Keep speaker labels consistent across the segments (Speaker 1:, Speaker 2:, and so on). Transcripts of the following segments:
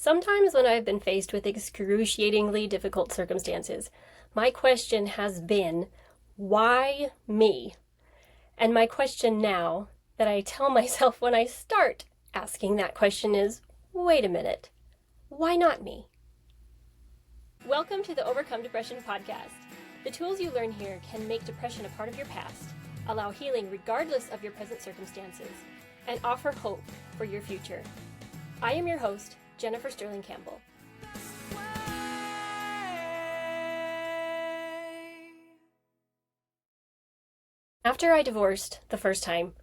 Speaker 1: Sometimes when I've been faced with excruciatingly difficult circumstances, my question has been, why me? And my question now that I tell myself when I start asking that question is, wait a minute, why not me? Welcome to the Overcome Depression podcast. The tools you learn here can make depression a part of your past, allow healing regardless of your present circumstances, and offer hope for your future. I am your host, Jennifer Sterling Campbell. After I divorced the first time,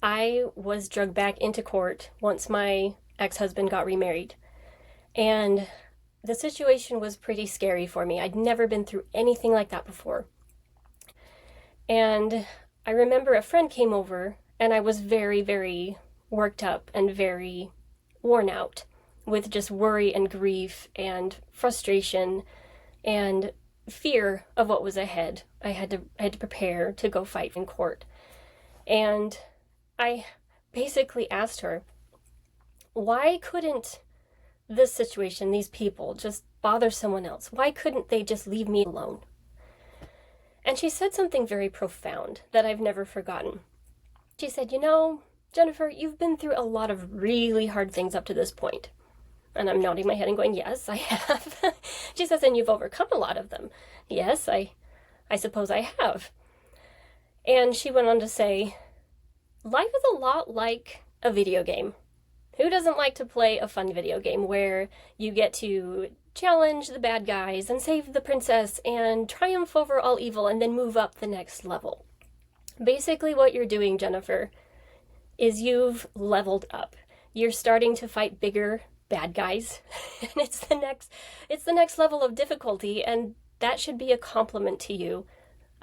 Speaker 1: I was dragged back into court once my ex-husband got remarried. And the situation was pretty scary for me. I'd never been through anything like that before. And I remember a friend came over and I was very, very worked up and very worn out with just worry and grief and frustration and fear of what was ahead. I had to prepare to go fight in court. And I basically asked her, why couldn't this situation, these people, just bother someone else? Why couldn't they just leave me alone? And she said something very profound that I've never forgotten. She said, Jennifer, you've been through a lot of really hard things up to this point. And I'm nodding my head and going, yes, I have. She says, and you've overcome a lot of them. Yes, I suppose I have. And she went on to say, life is a lot like a video game. Who doesn't like to play a fun video game where you get to challenge the bad guys and save the princess and triumph over all evil and then move up the next level? Basically what you're doing, Jennifer, is you've leveled up. You're starting to fight bigger bad guys, and it's the next level of difficulty, and that should be a compliment to you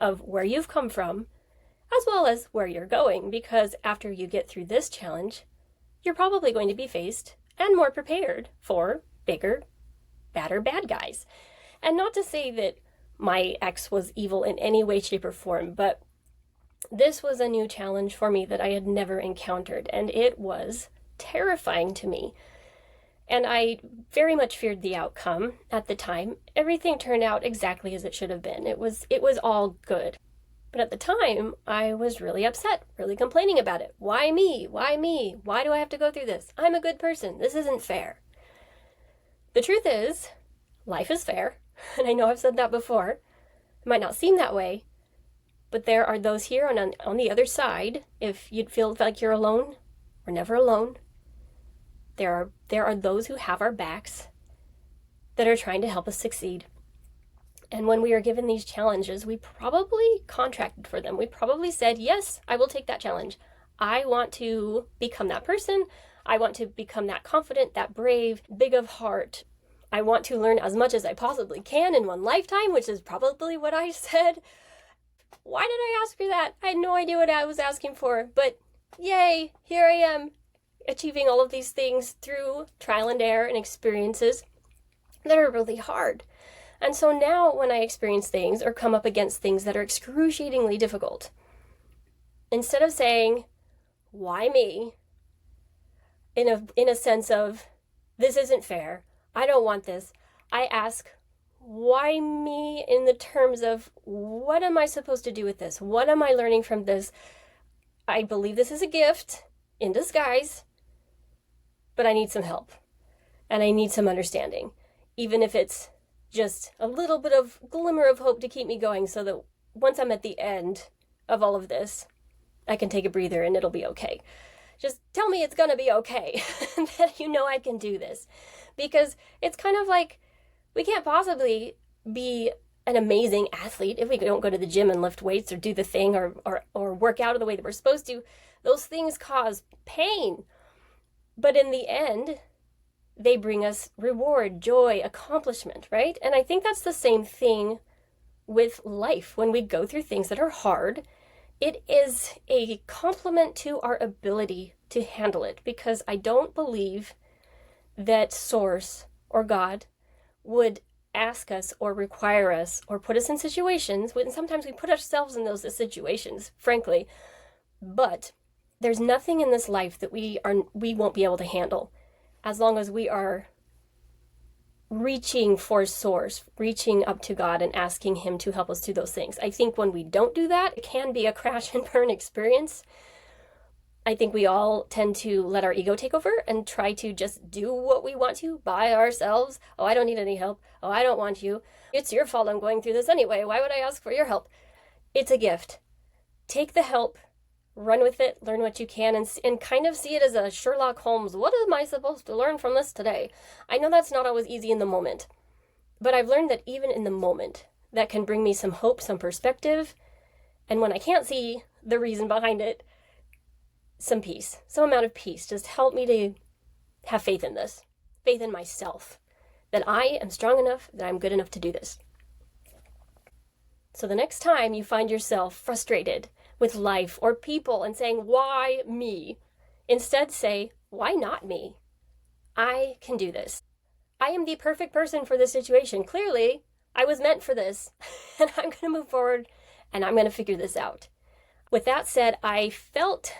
Speaker 1: of where you've come from as well as where you're going, because after you get through this challenge, you're probably going to be faced and more prepared for bigger, badder bad guys. And not to say that my ex was evil in any way, shape, or form, but this was a new challenge for me that I had never encountered, and it was terrifying to me. And I very much feared the outcome at the time. Everything turned out exactly as it should have been. It was all good. But at the time, I was really upset, really complaining about it. Why me? Why me? Why do I have to go through this? I'm a good person. This isn't fair. The truth is, life is fair. And I know I've said that before. It might not seem that way. But there are those here on the other side. If you feel like you're alone, we're never alone. There are those who have our backs that are trying to help us succeed. And when we are given these challenges, we probably contracted for them. We probably said, yes, I will take that challenge. I want to become that person. I want to become that confident, that brave, big of heart. I want to learn as much as I possibly can in one lifetime, which is probably what I said. Why did I ask for that? I had no idea what I was asking for, but yay, here I am, achieving all of these things through trial and error and experiences that are really hard. And so now when I experience things or come up against things that are excruciatingly difficult, instead of saying, why me, in a sense of, this isn't fair, I don't want this, I ask, why me, in the terms of, what am I supposed to do with this? What am I learning from this? I believe this is a gift in disguise, but I need some help and I need some understanding, even if it's just a little bit of glimmer of hope to keep me going, so that once I'm at the end of all of this, I can take a breather and it'll be okay. Just tell me it's gonna be okay, that I can do this. Because it's kind of like, we can't possibly be an amazing athlete if we don't go to the gym and lift weights or do the thing or work out in the way that we're supposed to. Those things cause pain. But in the end, they bring us reward, joy, accomplishment, right? And I think that's the same thing with life. When we go through things that are hard, it is a compliment to our ability to handle it, because I don't believe that Source or God would ask us or require us or put us in situations, and sometimes we put ourselves in those situations, frankly, but there's nothing in this life that we won't be able to handle as long as we are reaching for source, reaching up to God and asking him to help us through those things. I think when we don't do that, it can be a crash and burn experience. I think we all tend to let our ego take over and try to just do what we want to by ourselves. Oh, I don't need any help. Oh, I don't want you. It's your fault I'm going through this anyway. Why would I ask for your help? It's a gift. Take the help, run with it, learn what you can, and kind of see it as a Sherlock Holmes, what am I supposed to learn from this today? I know that's not always easy in the moment, but I've learned that even in the moment, that can bring me some hope, some perspective, and when I can't see the reason behind it, some peace, some amount of peace. Just help me to have faith in this, faith in myself, that I am strong enough, that I'm good enough to do this. So the next time you find yourself frustrated with life or people and saying, why me? Instead say, why not me? I can do this. I am the perfect person for this situation. Clearly, I was meant for this, and I'm going to move forward, and I'm going to figure this out. With that said, I felt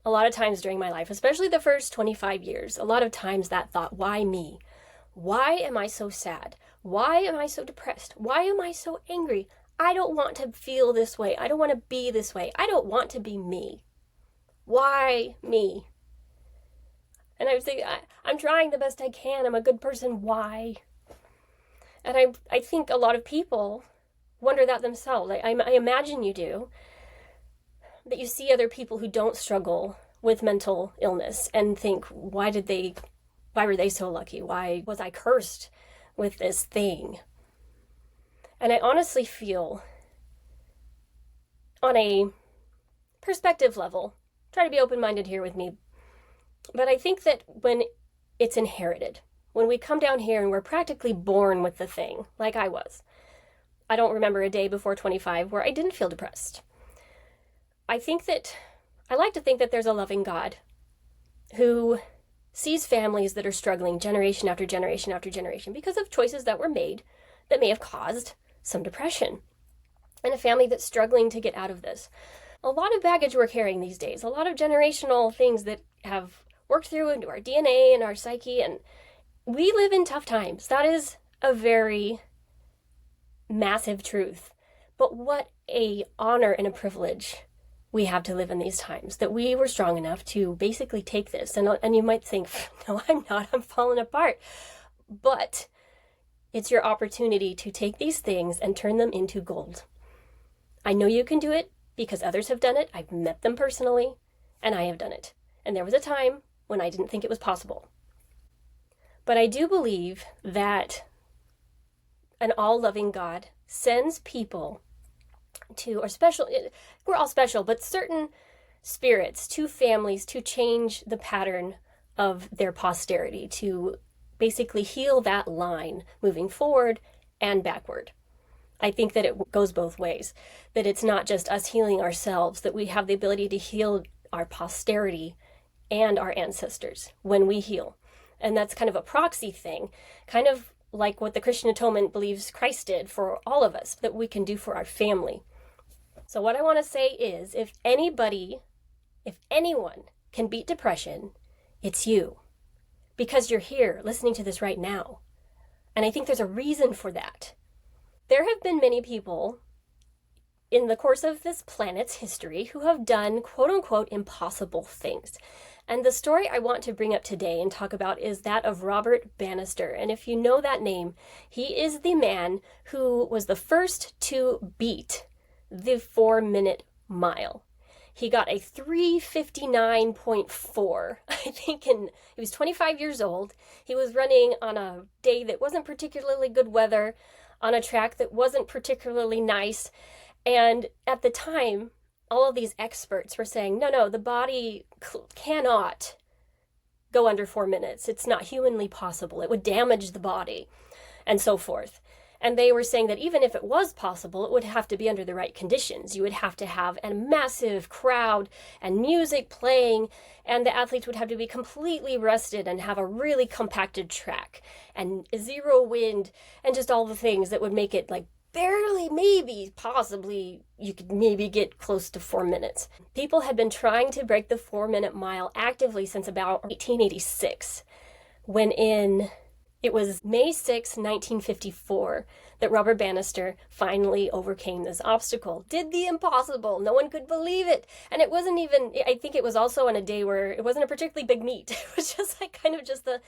Speaker 1: a lot of times during my life, especially the first 25 years, a lot of times that thought, why me? Why am I so sad? Why am I so depressed? Why am I so angry? I don't want to feel this way. I don't want to be this way. I don't want to be me. Why me? And I would say, I'm trying the best I can. I'm a good person. Why? And I think a lot of people wonder that themselves. I imagine you do. That you see other people who don't struggle with mental illness and think, why were they so lucky? Why was I cursed with this thing? And I honestly feel, on a perspective level, try to be open-minded here with me, but I think that when it's inherited, when we come down here and we're practically born with the thing, like I was, I don't remember a day before 25 where I didn't feel depressed. I like to think that there's a loving God who sees families that are struggling generation after generation after generation because of choices that were made that may have caused some depression, and a family that's struggling to get out of this. A lot of baggage we're carrying these days, a lot of generational things that have worked through into our DNA and our psyche, and we live in tough times. That is a very massive truth. But what a honor and a privilege we have to live in these times, that we were strong enough to basically take this. And you might think, no, I'm not, I'm falling apart. But it's your opportunity to take these things and turn them into gold. I know you can do it because others have done it. I've met them personally, and I have done it. And there was a time when I didn't think it was possible. But I do believe that an all-loving God sends people to, or special, we're all special, but certain spirits, to families, to change the pattern of their posterity, to basically heal that line moving forward and backward. I think that it goes both ways, that it's not just us healing ourselves, that we have the ability to heal our posterity and our ancestors when we heal. And that's kind of a proxy thing, kind of like what the Christian atonement believes Christ did for all of us, that we can do for our family. So what I want to say is, if anyone can beat depression, it's you. Because you're here listening to this right now. And I think there's a reason for that. There have been many people in the course of this planet's history who have done quote-unquote impossible things. And the story I want to bring up today and talk about is that of Robert Bannister. And if you know that name, he is the man who was the first to beat the 4-minute mile. He got a 3:59.4, I think, and he was 25 years old. He was running on a day that wasn't particularly good weather, on a track that wasn't particularly nice. And at the time, all of these experts were saying, no, the body cannot go under 4 minutes. It's not humanly possible. It would damage the body, and so forth. And they were saying that even if it was possible, it would have to be under the right conditions. You would have to have a massive crowd and music playing, and the athletes would have to be completely rested and have a really compacted track and zero wind and just all the things that would make it like barely, maybe, possibly, you could maybe get close to 4 minutes. People had been trying to break the 4-minute mile actively since about 1886, when in It was May 6, 1954, that Robert Bannister finally overcame this obstacle. Did the impossible. No one could believe it. And it wasn't even, I think it was also on a day where it wasn't a particularly big meet. It was just like kind of just the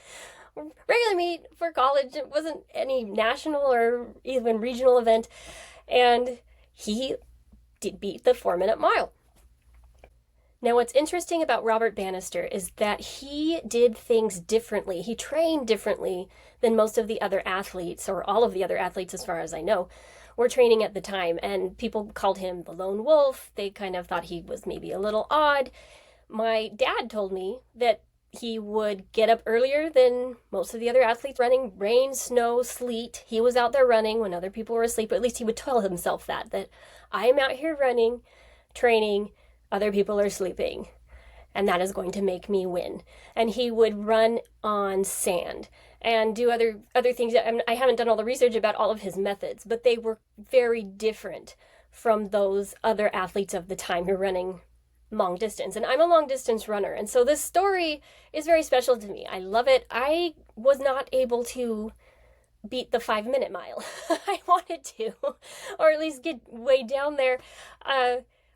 Speaker 1: regular meet for college. It wasn't any national or even regional event. And he did beat the 4-minute mile. Now, what's interesting about Robert Bannister is that he did things differently. He trained differently than most of the other athletes, or all of the other athletes as far as I know, were training at the time. And people called him the lone wolf. They kind of thought he was maybe a little odd. My dad told me that he would get up earlier than most of the other athletes running, rain, snow, sleet. He was out there running when other people were asleep. At least he would tell himself that I am out here running, training, other people are sleeping, and that is going to make me win. And he would run on sand and do other things. I haven't done all the research about all of his methods, but they were very different from those other athletes of the time who were running long distance. And I'm a long distance runner, and so this story is very special to me. I love it. I was not able to beat the 5-minute mile. I wanted to, or at least get way down there.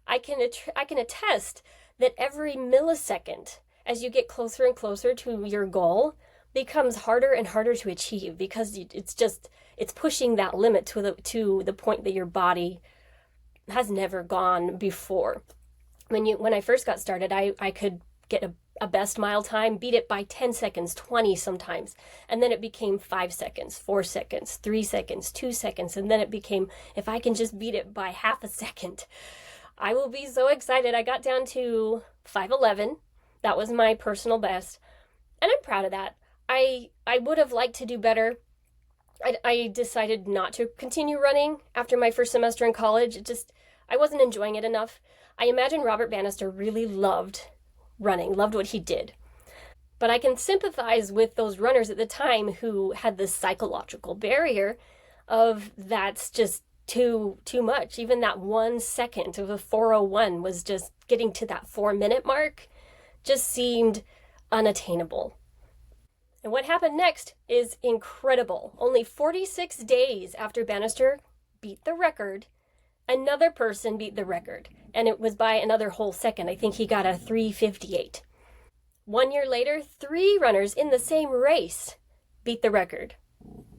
Speaker 1: I can attest that every millisecond as you get closer and closer to your goal becomes harder and harder to achieve, because it's pushing that limit to the point that your body has never gone before. When I first got started, I could get a best mile time, beat it by 10 seconds, 20 sometimes. And then it became 5 seconds, 4 seconds, 3 seconds, 2 seconds. And then it became, if I can just beat it by half a second, I will be so excited. I got down to 5:11. That was my personal best. And I'm proud of that. I would have liked to do better. I decided not to continue running after my first semester in college. I wasn't enjoying it enough. I imagine Robert Bannister really loved running, loved what he did. But I can sympathize with those runners at the time who had this psychological barrier of that's just too much. Even that 1 second of a 4:01 was just getting to that 4-minute mark just seemed unattainable. And what happened next is incredible. Only 46 days after Bannister beat the record, another person beat the record, and it was by another whole second. I think he got a 3:58. 1 year later, 3 runners in the same race beat the record.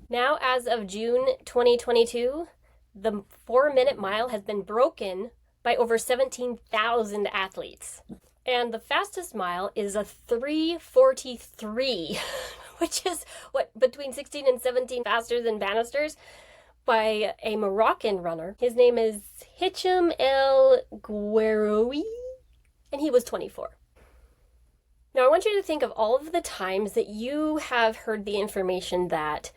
Speaker 1: Now, as of June 2022, the 4-minute mile has been broken by over 17,000 athletes. And the fastest mile is a 3:43, which is between 16 and 17 faster than Bannister's, by a Moroccan runner. His name is Hicham El Gueroui, and he was 24. Now, I want you to think of all of the times that you have heard the information that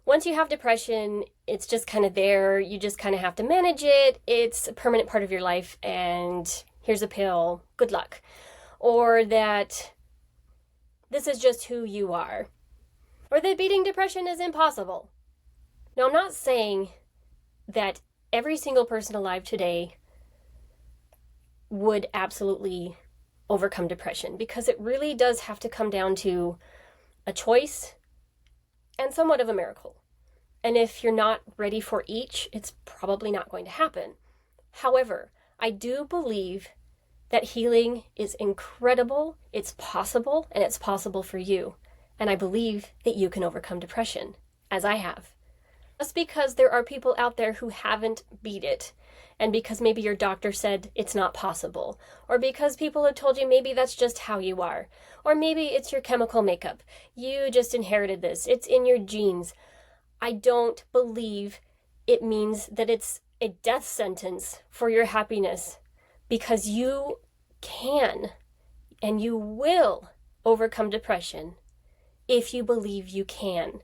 Speaker 1: once you have depression, it's just kind of there. You just kind of have to manage it. It's a permanent part of your life, and here's a pill. Good luck. Or that this is just who you are. Or that beating depression is impossible. Now, I'm not saying that every single person alive today would absolutely overcome depression, because it really does have to come down to a choice and somewhat of a miracle. And if you're not ready for each, it's probably not going to happen. However, I do believe that healing is incredible, it's possible, and it's possible for you. And I believe that you can overcome depression, as I have. Just because there are people out there who haven't beat it, and because maybe your doctor said it's not possible, or because people have told you maybe that's just how you are, or maybe it's your chemical makeup, you just inherited this, it's in your genes. I don't believe it means that it's a death sentence for your happiness, because you can and you will overcome depression if you believe you can,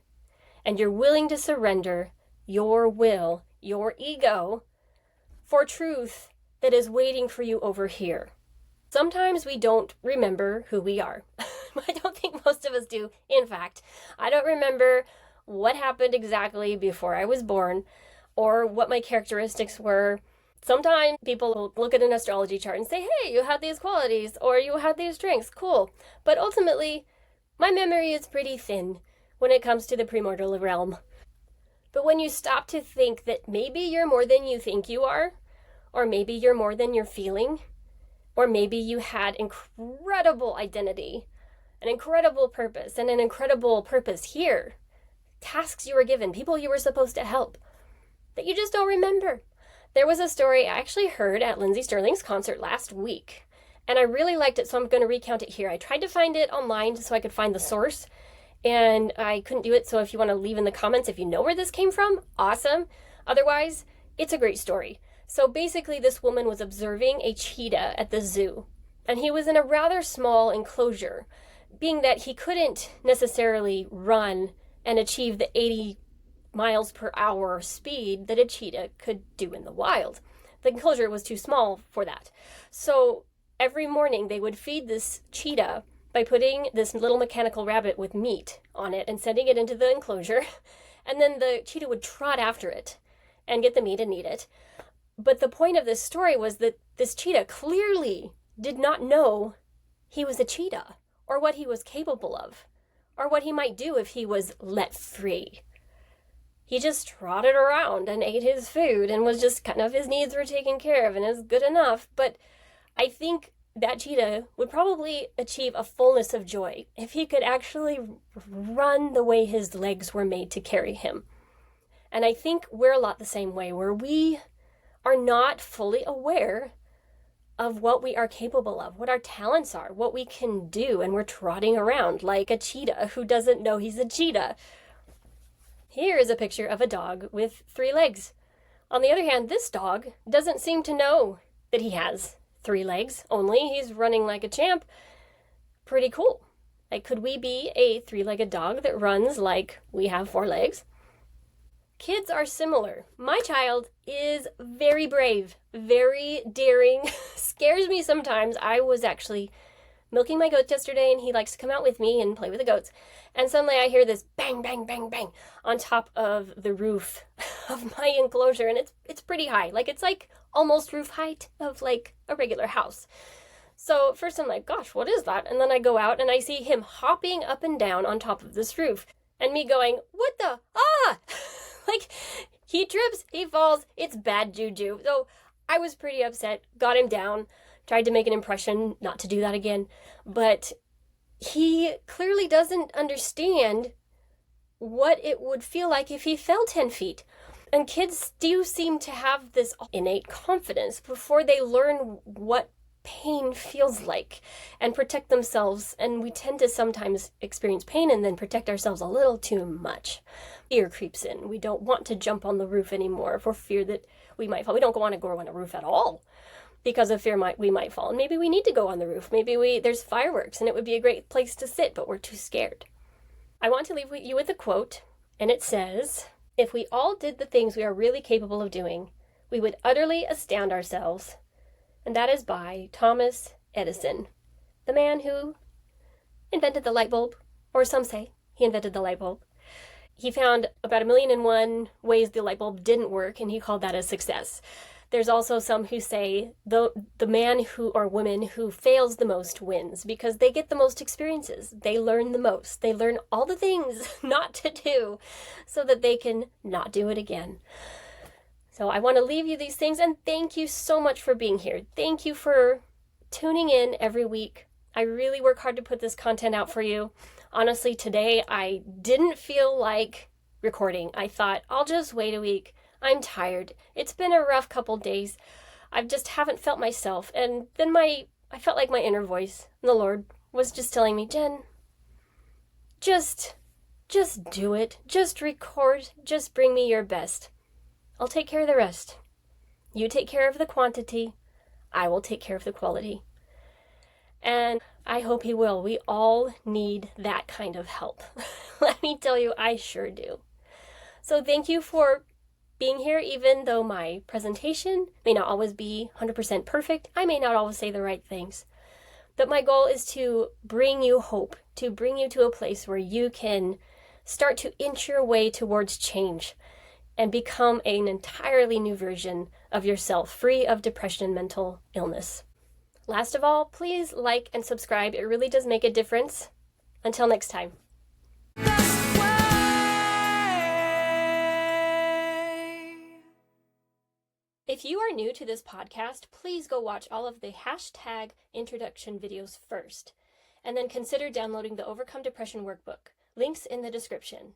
Speaker 1: and you're willing to surrender your will, your ego, for truth that is waiting for you over here. Sometimes we don't remember who we are. I don't think most of us do. In fact, I don't remember what happened exactly before I was born or what my characteristics were. Sometimes people will look at an astrology chart and say, hey, you had these qualities or you had these strengths, cool. But ultimately, my memory is pretty thin. when it comes to the primordial realm. But when you stop to think that maybe you're more than you think you are, or maybe you're more than you're feeling, or maybe you had incredible identity, an incredible purpose, and an incredible purpose here, tasks you were given, people you were supposed to help, that you just don't remember. There was a story I actually heard at Lindsey Sterling's concert last week, and I really liked it, so I'm going to recount it here. I tried to find it online so I could find the source, and I couldn't do it, so if you want to leave in the comments if you know where this came from, awesome. Otherwise, it's a great story. So basically, this woman was observing a cheetah at the zoo, and he was in a rather small enclosure, being that he couldn't necessarily run and achieve the 80 miles per hour speed that a cheetah could do in the wild. The enclosure was too small for that. So every morning they would feed this cheetah by putting this little mechanical rabbit with meat on it and sending it into the enclosure. And then the cheetah would trot after it and get the meat and eat it. But the point of this story was that this cheetah clearly did not know he was a cheetah, or what he was capable of, or what he might do if he was let free. He just trotted around and ate his food and was just kind of, his needs were taken care of and is good enough. But I think that cheetah would probably achieve a fullness of joy if he could actually run the way his legs were made to carry him. And I think we're a lot the same way, where we are not fully aware of what we are capable of, what our talents are, what we can do, and we're trotting around like a cheetah who doesn't know he's a cheetah. Here is a picture of a dog with 3 legs. On the other hand, this dog doesn't seem to know that he has 3 legs only. He's running like a champ. Pretty cool. Like, could we be a 3-legged dog that runs like we have 4 legs? Kids are similar. My child is very brave, very daring, scares me sometimes. I was actually milking my goats yesterday, and he likes to come out with me and play with the goats. And suddenly I hear this bang, bang, bang, bang on top of the roof of my enclosure, and it's pretty high. Like, it's like almost roof height of like a regular house. So first I'm like, gosh, what is that? And then I go out and I see him hopping up and down on top of this roof, and me going, what the? Like, he trips, he falls, it's bad juju. So I was pretty upset, got him down, tried to make an impression not to do that again. But he clearly doesn't understand what it would feel like if he fell 10 feet. And kids do seem to have this innate confidence before they learn what pain feels like and protect themselves. And we tend to sometimes experience pain and then protect ourselves a little too much. Fear creeps in. We don't want to jump on the roof anymore for fear that we might fall. We don't want to go on a roof at all because of fear we might fall. And maybe we need to go on the roof. Maybe there's fireworks and it would be a great place to sit, but we're too scared. I want to leave you with a quote, and it says, "If we all did the things we are really capable of doing, we would utterly astound ourselves." And that is by Thomas Edison, the man who invented the light bulb, or some say he invented the light bulb. He found about 1,000,001 ways the light bulb didn't work, and he called that a success. There's also some who say the man who or woman who fails the most wins, because they get the most experiences. They learn the most. They learn all the things not to do so that they can not do it again. So I want to leave you these things, and thank you so much for being here. Thank you for tuning in every week. I really work hard to put this content out for you. Honestly, today I didn't feel like recording. I thought, I'll just wait a week. I'm tired. It's been a rough couple days. I just haven't felt myself. And then I felt like my inner voice, the Lord, was just telling me, Jen, just do it. Just record. Just bring me your best. I'll take care of the rest. You take care of the quantity. I will take care of the quality. And I hope he will. We all need that kind of help. Let me tell you, I sure do. So thank you for being here, even though my presentation may not always be 100% perfect. I may not always say the right things. But my goal is to bring you hope, to bring you to a place where you can start to inch your way towards change and become an entirely new version of yourself, free of depression and mental illness. Last of all, please like and subscribe. It really does make a difference. Until next time. If you are new to this podcast, please go watch all of the hashtag introduction videos first, and then consider downloading the Overcome Depression workbook. Links in the description.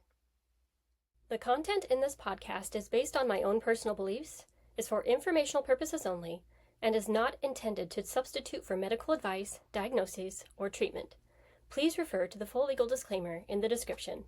Speaker 1: The content in this podcast is based on my own personal beliefs, is for informational purposes only, and is not intended to substitute for medical advice, diagnoses, or treatment. Please refer to the full legal disclaimer in the description.